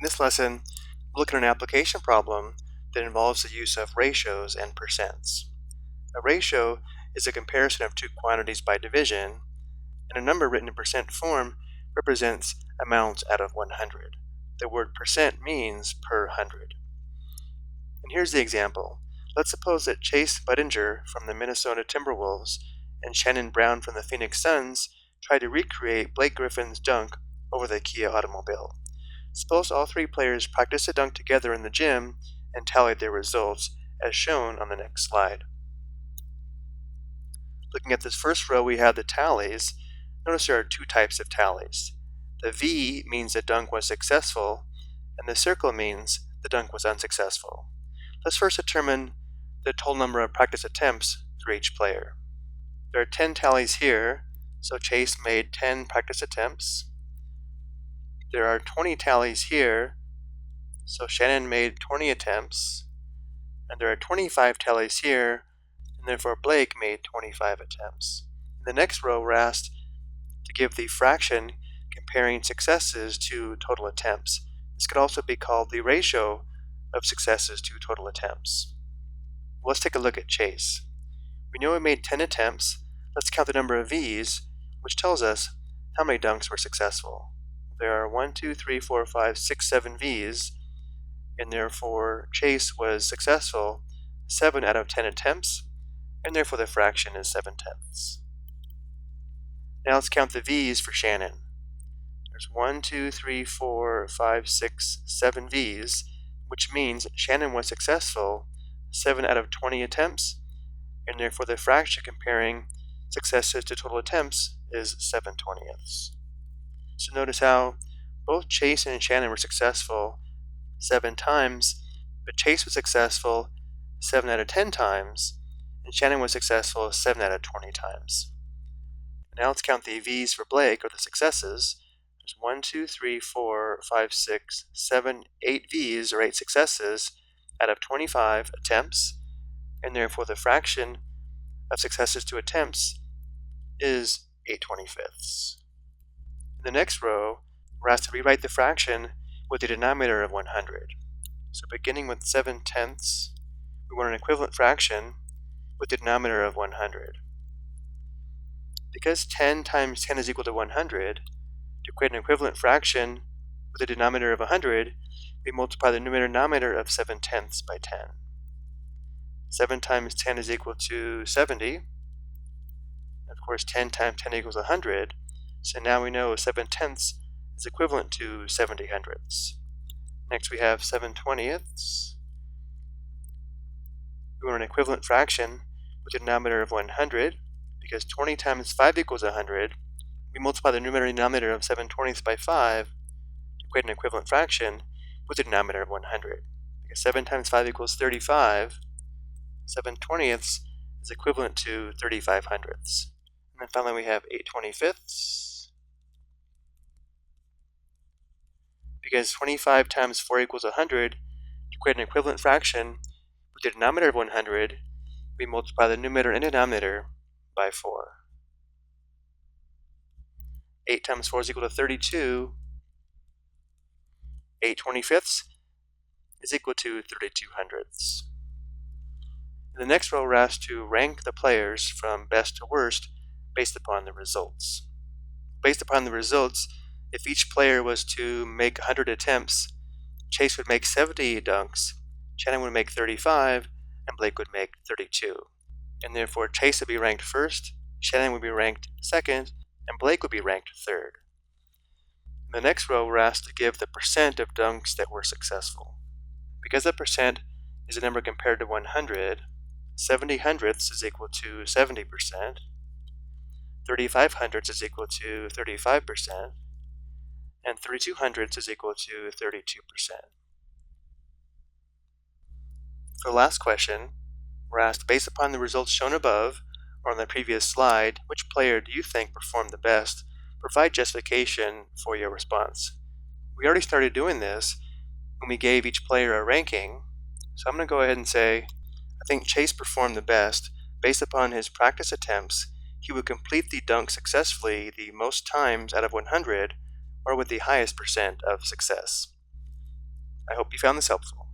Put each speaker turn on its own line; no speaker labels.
this lesson, we'll look at an application problem that involves the use of ratios and percents. A ratio is a comparison of two quantities by division, and a number written in percent form represents amounts out of 100. The word percent means per 100. And here's the example. Let's suppose that Chase Budinger from the Minnesota Timberwolves and Shannon Brown from the Phoenix Suns try to recreate Blake Griffin's dunk over the Kia automobile. Suppose all three players practice a dunk together in the gym and tallied their results, as shown on the next slide. Looking at this first row, we have the tallies. Notice there are two types of tallies. The V means the dunk was successful, and the circle means the dunk was unsuccessful. Let's first determine the total number of practice attempts for each player. There are 10 tallies here, so Chase made 10 practice attempts. There are 20 tallies here, so Shannon made 20 attempts. And there are 25 tallies here, and therefore Blake made 25 attempts. In the next row, we're asked to give the fraction comparing successes to total attempts. This could also be called the ratio of successes to total attempts. Let's take a look at Chase. We know he made 10 attempts. Let's count the number of V's, which tells us how many dunks were successful. There are 1, 2, 3, 4, 5, 6, 7 V's, and therefore Chase was successful 7 out of 10 attempts, and therefore the fraction is 7/10. Now let's count the V's for Shannon. There's 1, 2, 3, 4, 5, 6, 7 V's, which means Shannon was successful 7 out of 20 attempts, and therefore the fraction comparing successes to total attempts is 7/20. So notice how both Chase and Shannon were successful 7 times, but Chase was successful 7 out of 10 times, and Shannon was successful 7 out of 20 times. Now let's count the V's for Blake, or the successes. There's 1, 2, 3, 4, 5, 6, 7, 8 V's, or 8 successes, out of 25 attempts, and therefore the fraction of successes to attempts is 8/25. In the next row, we're asked to rewrite the fraction with the denominator of 100. So beginning with 7/10, we want an equivalent fraction with the denominator of 100. Because 10 times 10 is equal to 100, to create an equivalent fraction with a denominator of 100, we multiply the numerator and denominator of 7/10 by 10. 7 times 10 is equal to 70. Of course, 10 times 10 equals 100. So now we know 7/10 is equivalent to 70/100. Next we have 7/20. We want an equivalent fraction with a denominator of 100. Because 20 times 5 equals 100, we multiply the numerator and denominator of 7/20 by 5 to create an equivalent fraction with a denominator of 100. Because 7 times 5 equals 35, 7/20 is equivalent to 35/100. And then finally we have 8/25. Because 25 times 4 equals 100, to create an equivalent fraction with the denominator of 100, we multiply the numerator and denominator by 4. 8 times 4 is equal to 32. 8/25 is equal to 32/100. In the next row, we're asked to rank the players from best to worst based upon the results. Based upon the results, if each player was to make 100 attempts, Chase would make 70 dunks, Shannon would make 35, and Blake would make 32. And therefore Chase would be ranked first, Shannon would be ranked second, and Blake would be ranked third. In the next row, we're asked to give the percent of dunks that were successful. Because the percent is a number compared to 100, 70/100 is equal to 70%, 35/100 is equal to 35%, and 32/100 is equal to 32%. For the last question, we're asked, based upon the results shown above or on the previous slide, which player do you think performed the best? Provide justification for your response. We already started doing this when we gave each player a ranking, so I'm going to go ahead and say, I think Chase performed the best. Based upon his practice attempts, he would complete the dunk successfully the most times out of 100, or with the highest percent of success. I hope you found this helpful.